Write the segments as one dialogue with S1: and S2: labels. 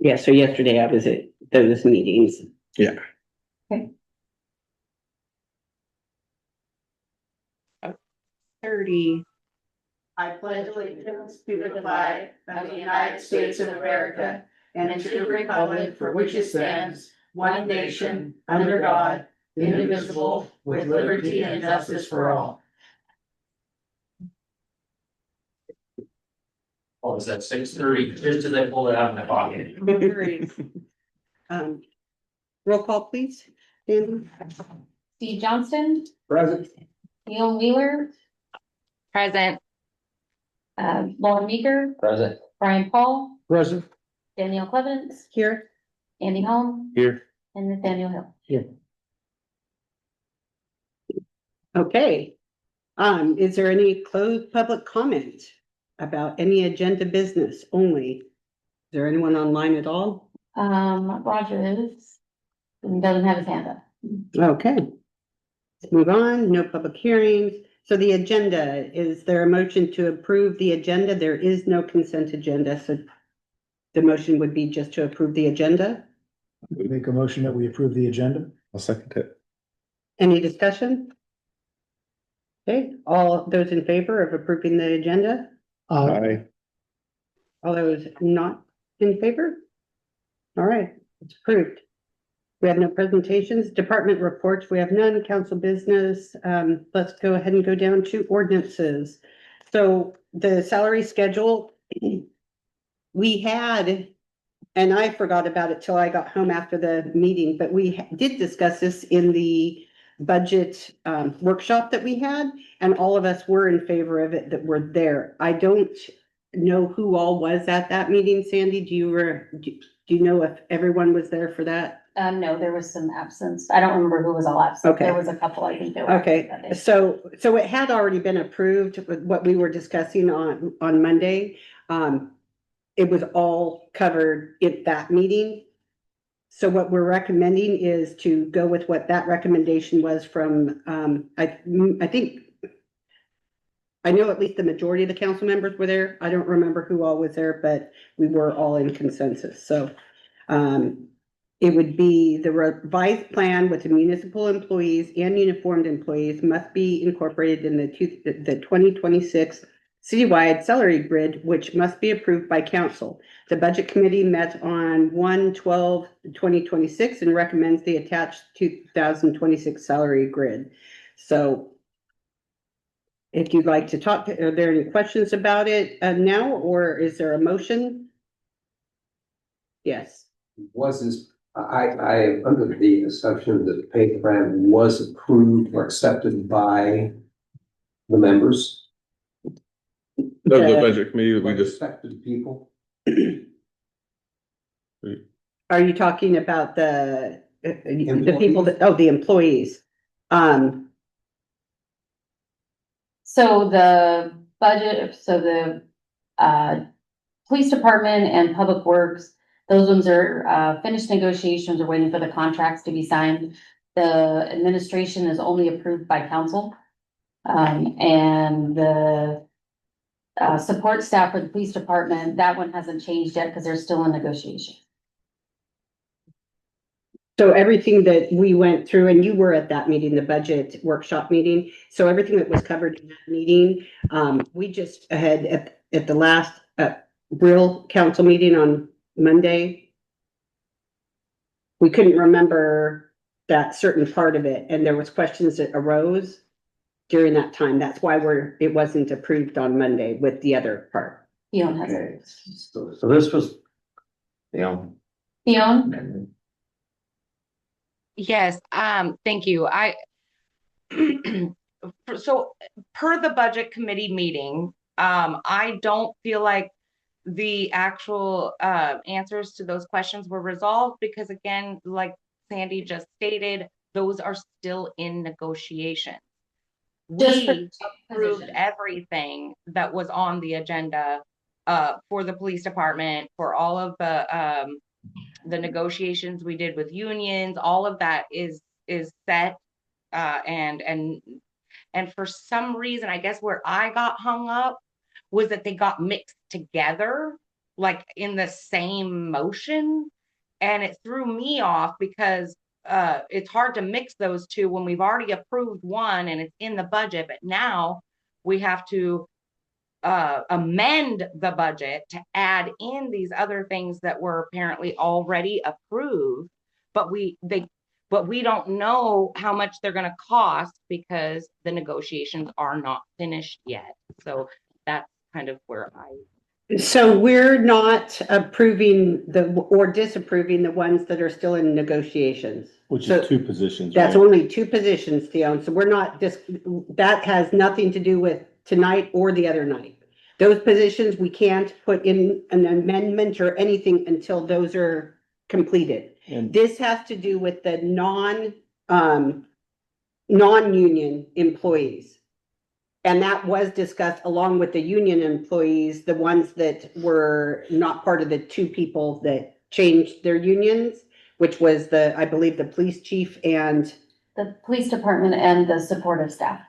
S1: Yeah, so yesterday I was at those meetings.
S2: Yeah.
S1: Okay.
S3: 30.
S4: I pledge allegiance to the flag of the United States of America and to the republic for which it stands, one nation, under God, indivisible, with liberty and justice for all.
S5: Oh, is that 6:30? Just as I pulled it out of my pocket.
S1: Roll call, please. Sandy?
S6: Steve Johnston,
S2: Present.
S6: Neil Wheeler,
S3: Present.
S6: Lauren Meeker,
S5: Present.
S6: Brian Paul,
S2: Present.
S6: Danielle Clevens,
S1: Here.
S6: Andy Holm,
S2: Here.
S6: and Nathaniel Hill.
S1: Okay. Is there any closed public comment about any agenda business only? Is there anyone online at all?
S6: Roger is, and doesn't have his hand up.
S1: Okay. Let's move on. No public hearings. So the agenda, is there a motion to approve the agenda? There is no consent agenda, so the motion would be just to approve the agenda.
S7: We make a motion that we approve the agenda.
S2: I'll second it.
S1: Any discussion? Okay, all those in favor of approving the agenda?
S2: Aye.
S1: All those not in favor? All right, it's approved. We have no presentations, department reports, we have none, council business. Let's go ahead and go down to ordinances. So the salary schedule, we had, and I forgot about it till I got home after the meeting, but we did discuss this in the budget workshop that we had, and all of us were in favor of it that were there. I don't know who all was at that meeting. Sandy, do you know if everyone was there for that?
S6: No, there was some absence. I don't remember who was all absent.
S1: Okay.
S6: There was a couple, I think. That were
S1: Okay,
S6: absent that day.
S1: so it had already been approved with what we were discussing on Monday. It was all covered at that meeting. So what we're recommending is to go with what that recommendation was from, I think, I know at least the majority of the council members were there. I don't remember who all was there, but we were all in consensus. So, it would be the revised plan with the municipal employees and uniformed employees must be incorporated in the 2026 citywide salary grid, which must be approved by council. The budget committee met on 1/12/2026 and recommends the attached 2026 salary grid. So if you'd like to talk, are there any questions about it now, or is there a motion? Yes.
S8: Was this, I am under the assumption that the pay plan was approved or accepted by the members.
S2: That was the budget committee that we
S8: by
S2: just,
S8: affected people.
S1: Are you talking about the people that, oh, the employees?
S6: So the budget, so the police department and public works, those ones are finished negotiations, are waiting for the contracts to be signed. The administration is only approved by council. And the support staff for the police department, that one hasn't changed yet because they're still in negotiation.
S1: So everything that we went through, and you were at that meeting, the budget workshop meeting, so everything that was covered in that meeting, we just had at the last real council meeting on Monday, we couldn't remember that certain part of it, and there was questions that arose during that time. That's why it wasn't approved on Monday with the other part.
S6: Theon has
S5: Okay,
S6: it.
S5: so this was,
S6: Theon?
S3: Yes, thank you. So per the budget committee meeting, I don't feel like the actual answers to those questions were resolved because again, like Sandy just stated, those are still in negotiation.
S6: Just for
S3: We approved everything that was on the agenda for the police department, for all of the negotiations we did with unions, all of that is set. And for some reason, I guess where I got hung up was that they got mixed together, like in the same motion. And it threw me off because it's hard to mix those two when we've already approved one and it's in the budget, but now we have to amend the budget to add in these other things that were apparently already approved, but we don't know how much they're going to cost because the negotiations are not finished yet. So that's kind of where
S1: So we're not approving or disapproving the ones that are still in negotiations.
S2: Which
S1: So
S2: is two positions,
S1: that's
S2: right?
S1: only two positions, Theon. So we're not that has nothing to do with tonight or the other night. Those positions, we can't put in an amendment or anything until those are completed.
S2: And
S1: This has to do with the non-union employees. And that was discussed along with the union employees, the ones that were not part of the two people that changed their unions, which was I believe the police chief and.
S6: The police department and the supportive staff.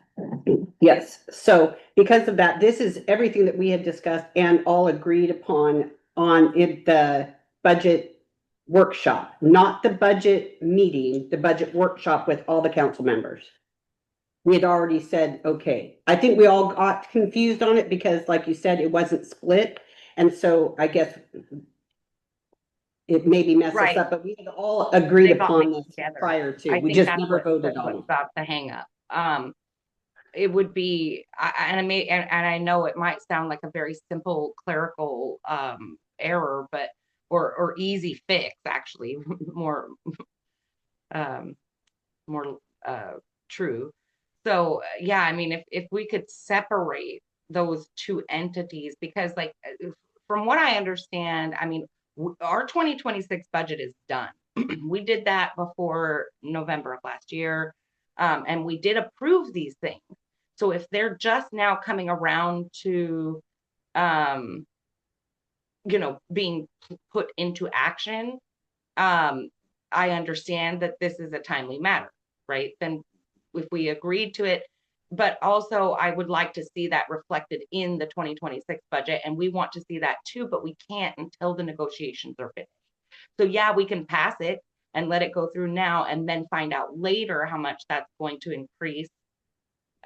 S1: Yes, so because of that, this is everything that we had discussed and all agreed upon the budget workshop, not the budget meeting, the budget workshop with all the council members. We had already said, okay. I think we all got confused on it because like you said, it wasn't split. And so I guess it maybe messed us
S3: Right.
S1: up, but we had all agreed
S3: They got
S1: upon
S3: mixed
S1: this
S3: together.
S1: prior to.
S3: I
S1: We
S3: think
S1: just
S3: that's
S1: never voted
S3: that's
S1: on
S3: what's
S1: it.
S3: about the hang up. It would be, and I know it might sound like a very simple clerical error, but or easy fix, actually, more true. So yeah, I mean, if we could separate those two entities, because like from what I understand, I mean, our 2026 budget is done. We did that before November of last year, and we did approve these things. So if they're just now coming around to, being put into action, I understand that this is a timely matter, right? Then if we agreed to it, but also I would like to see that reflected in the 2026 budget. And we want to see that too, but we can't until the negotiations are finished. So yeah, we can pass it and let it go through now and then find out later how much that's going to increase.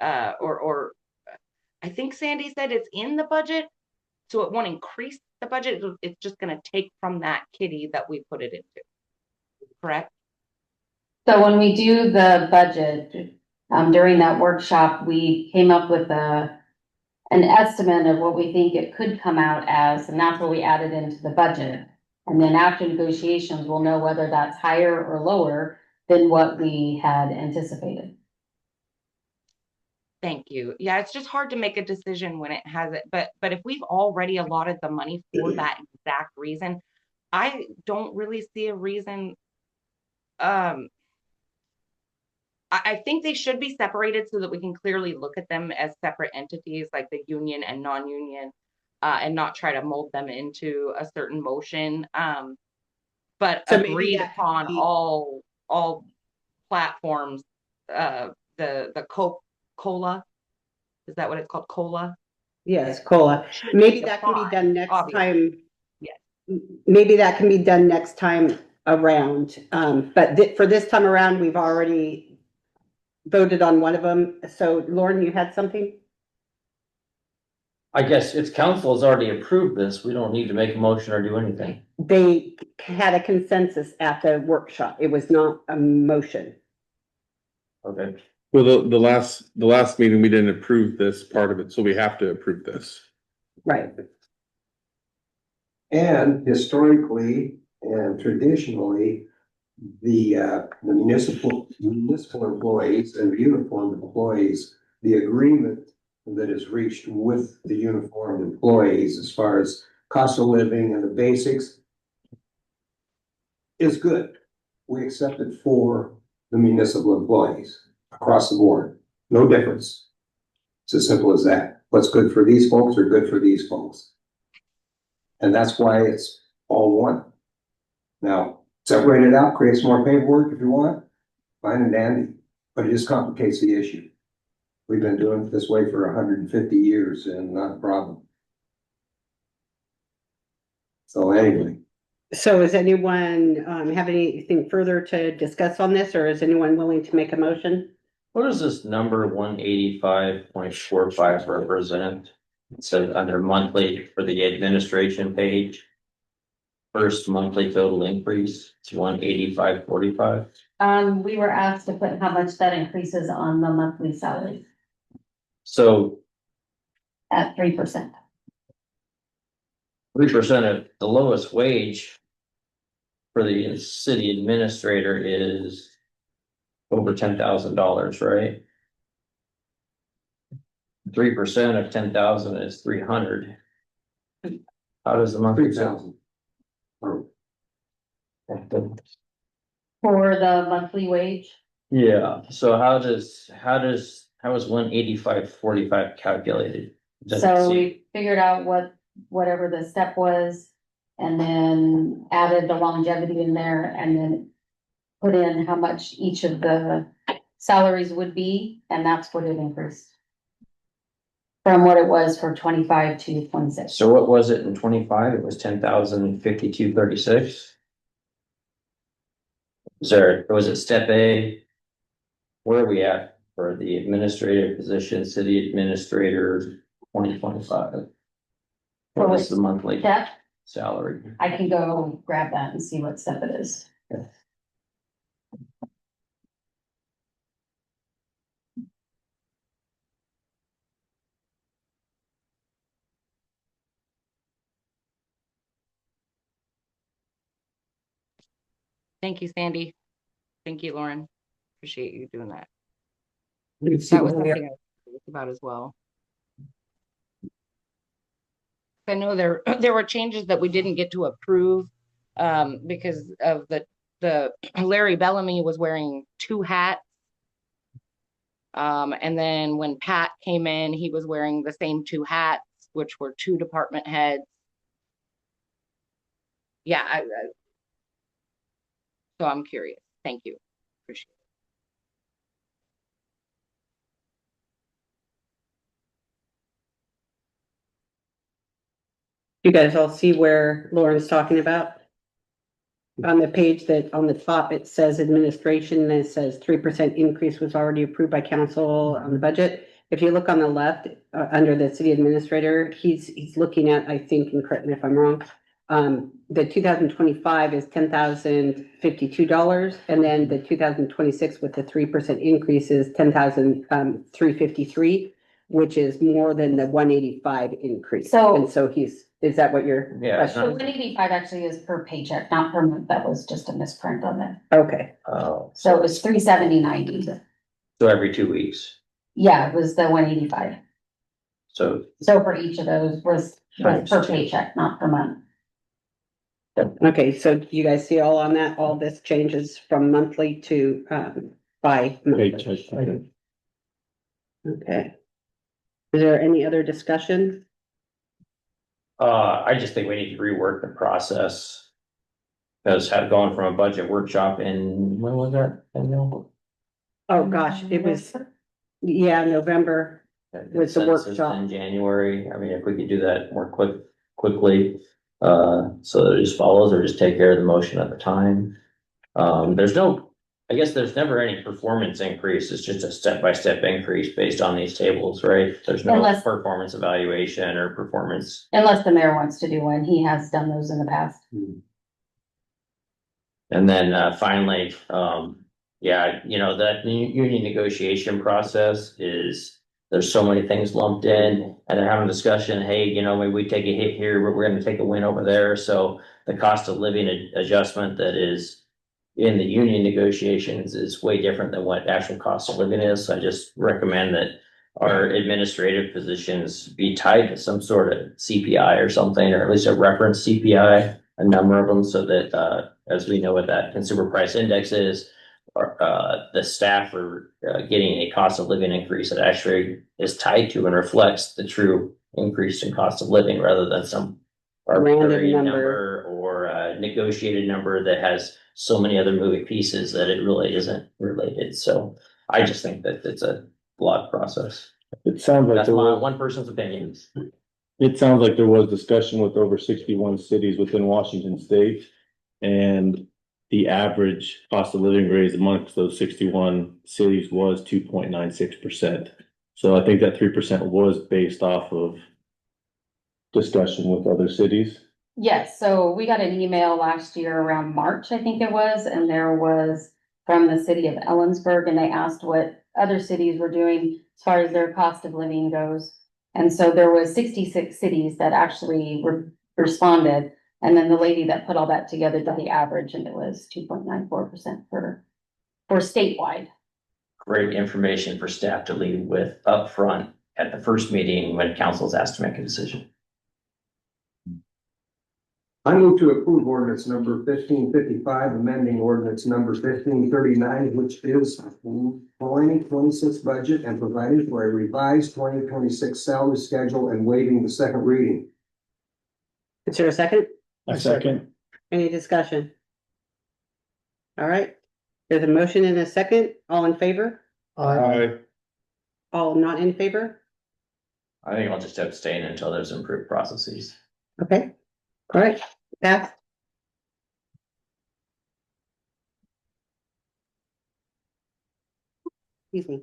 S3: Or I think Sandy said it's in the budget, so it won't increase the budget. It's just going to take from that kitty that we put it into. Correct?
S6: So when we do the budget, during that workshop, we came up with an estimate of what we think it could come out as, and that's what we added into the budget. And then after negotiations, we'll know whether that's higher or lower than what we had anticipated.
S3: Thank you. Yeah, it's just hard to make a decision when it has it, but if we've already allotted the money for that exact reason, I don't really see a reason. I think they should be separated so that we can clearly look at them as separate entities, like the union and non-union, and not try to mold them into a certain motion. But
S1: So maybe
S3: agreed
S1: that could
S3: upon
S1: be-
S3: all platforms. The COLA, is that what it's called? COLA?
S1: Yes, COLA.
S3: Should
S1: Maybe
S3: be
S1: that can be
S3: defined,
S1: done next
S3: obviously.
S1: time.
S3: Yes.
S1: Maybe that can be done next time around. But for this time around, we've already voted on one of them. So Lauren, you had something?
S5: I guess its council has already approved this. We don't need to make a motion or do anything.
S1: They had a consensus at the workshop. It was not a motion.
S5: Okay.
S2: Well, the last meeting, we didn't approve this part of it, so we have to approve this.
S1: Right.
S8: And historically and traditionally, the municipal employees and uniformed employees, the agreement that is reached with the uniformed employees as far as cost of living and the basics is good. We accept it for the municipal employees across the board. No difference. It's as simple as that. What's good for these folks are good for these folks. And that's why it's all one. Now, separate it out, create some more paperwork if you want, fine and dandy, but it just complicates the issue. We've been doing it this way for 150 years and not a problem. So anyway,
S1: So is anyone, have anything further to discuss on this, or is anyone willing to make a motion?
S5: What does this number 185.45 represent? It says under monthly for the administration page. First monthly total increase, it's 185.45.
S6: We were asked to put how much that increases on the monthly salary
S5: So
S6: at 3%.
S5: 3% of the lowest wage for the city administrator is over $10,000, right? 3% of 10,000 is 300. How does the monthly?
S8: 3,000.
S6: For the monthly wage,
S5: Yeah, so how is 185.45 calculated? Doesn't
S6: so
S5: seem-
S6: we figured out whatever the step was. And then added the longevity in there and then put in how much each of the salaries would be, and that's what it increased. From what it was for 25 to 26.
S5: So what was it in 25? It was 10,052.36. Was it step A? Where are we at for the administrative position, city administrator, 2025? What was the monthly
S6: Step,
S5: salary?
S6: I can go grab that and see what step it is.
S3: Thank you, Sandy. Thank you, Lauren. Appreciate you doing that.
S1: Let's see
S3: That was
S1: where we are.
S3: something I was curious about as well. I know there were changes that we didn't get to approve because of the Larry Bellamy was wearing two hats. And then when Pat came in, he was wearing the same two hats, which were two department heads. Yeah, so I'm curious. Thank you. Appreciate it.
S1: You guys all see where Lauren's talking about? On the page that on the top, it says administration, and it says 3% increase was already approved by council on the budget. If you look on the left, under the city administrator, he's looking at, I think, and correct me if I'm wrong. The 2025 is $10,052, and then the 2026 with the 3% increase is $10,353, which is more than the 185 increase.
S6: So-
S1: And so is that what you're?
S5: Yeah, it's
S6: So
S5: not-
S6: 185 actually is per paycheck, not per month. That was just a misprint on there.
S1: Okay,
S5: Oh,
S6: So it was 370.90.
S5: so every 2 weeks.
S6: Yeah, it was the 185.
S5: So
S6: So for each of those was
S5: Times
S6: per
S5: two.
S6: paycheck, not per month.
S1: okay, so do you guys see all on that? All this changes from monthly to by monthly. Okay. Is there any other discussion?
S5: I just think we need to rework the process. Because had gone from a budget workshop in, when was that? Danielle?
S1: Oh, gosh, it was, yeah, November. With the
S5: Consensus
S1: workshop.
S5: In January, I mean, if we could do that more quickly, so that it just follows or just take care of the motion at the time. I guess there's never any performance increase, it's just a step-by-step increase based on these tables, right? There's no
S6: Unless-
S5: performance evaluation or performance.
S6: Unless the mayor wants to do one. He has done those in the past.
S5: And then, finally, yeah, that union negotiation process is, there's so many things lumped in and they're having a discussion, hey, maybe we take a hit here, but we're gonna take a win over there. So the cost of living adjustment that is in the union negotiations is way different than what actual cost of living is. So I just recommend that our administrative positions be tied to some sort of CPI or something, or at least a reference CPI, a number of them, so that, as we know what that consumer price index is, the staff are getting a cost of living increase that actually is tied to and reflects the true increase in cost of living rather than some arbitrary
S1: Random
S5: number or a negotiated number that has so many other moving pieces that it really isn't related. So I just think that it's a flawed process.
S2: It sounds like
S5: That's
S2: the
S5: my
S2: way,
S5: one person's opinion.
S2: It sounds like there was discussion with over 61 cities within Washington state. And the average cost of living raise amongst those 61 cities was 2.96%. So I think that 3% was based off of discussion with other cities.
S6: Yes, so we got an email last year around March, I think it was, and there was from the city of Ellensburg, and they asked what other cities were doing as far as their cost of living goes. And so there was 66 cities that actually responded, and then the lady that put all that together did the average, and it was 2.94% for statewide.
S5: Great information for staff to lead with upfront at the first meeting when council's asked to make a decision.
S8: I move to approve ordinance number 1555, amending ordinance number 1539, which is the 2026 budget and providing for a revised 2026 salary schedule and waiving the second reading.
S1: Is there a second?
S7: A second.
S1: Any discussion? All right, there's a motion and a second. All in favor?
S7: Aye.
S1: All not in favor?
S5: I think I'll just abstain until there's improved processes.
S1: Okay, all right, pass. Excuse me.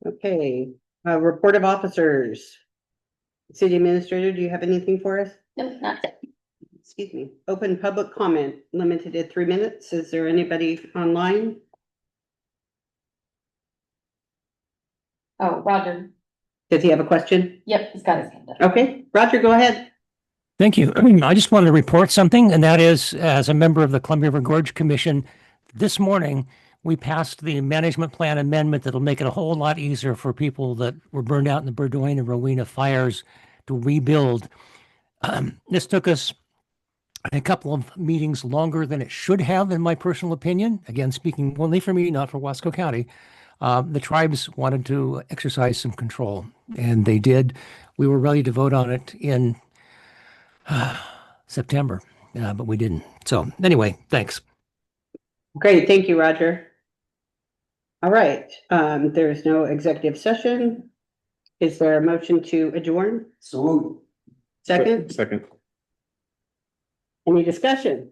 S1: Okay, report of officers. City Administrator, do you have anything for us?
S6: Nope, not yet.
S1: Excuse me. Open public comment, limited to 3 minutes. Is there anybody online?
S6: Oh, Roger.
S1: Does he have a question?
S6: Yep, he's got his hand up.
S1: Okay, Roger, go ahead.
S9: Thank you. I just wanted to report something, and that is, as a member of the Columbia River Gorge Commission, this morning, we passed the management plan amendment that'll make it a whole lot easier for people that were burned out in the Burgoyne and Rowena fires to rebuild. This took us a couple of meetings longer than it should have, in my personal opinion. Again, speaking only for me, not for Wasco County. The tribes wanted to exercise some control, and they did. We were ready to vote on it in September, but we didn't. So anyway, thanks.
S1: Great, thank you, Roger. All right, there's no executive session. Is there a motion to adjourn?
S8: So
S1: Second,
S2: Second.
S1: any discussion?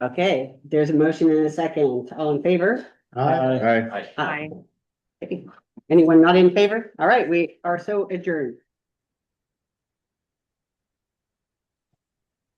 S1: Okay, there's a motion and a second. All in favor?
S7: Aye.
S2: Aye.
S1: Aye. Anyone not in favor? All right, we are so adjourned.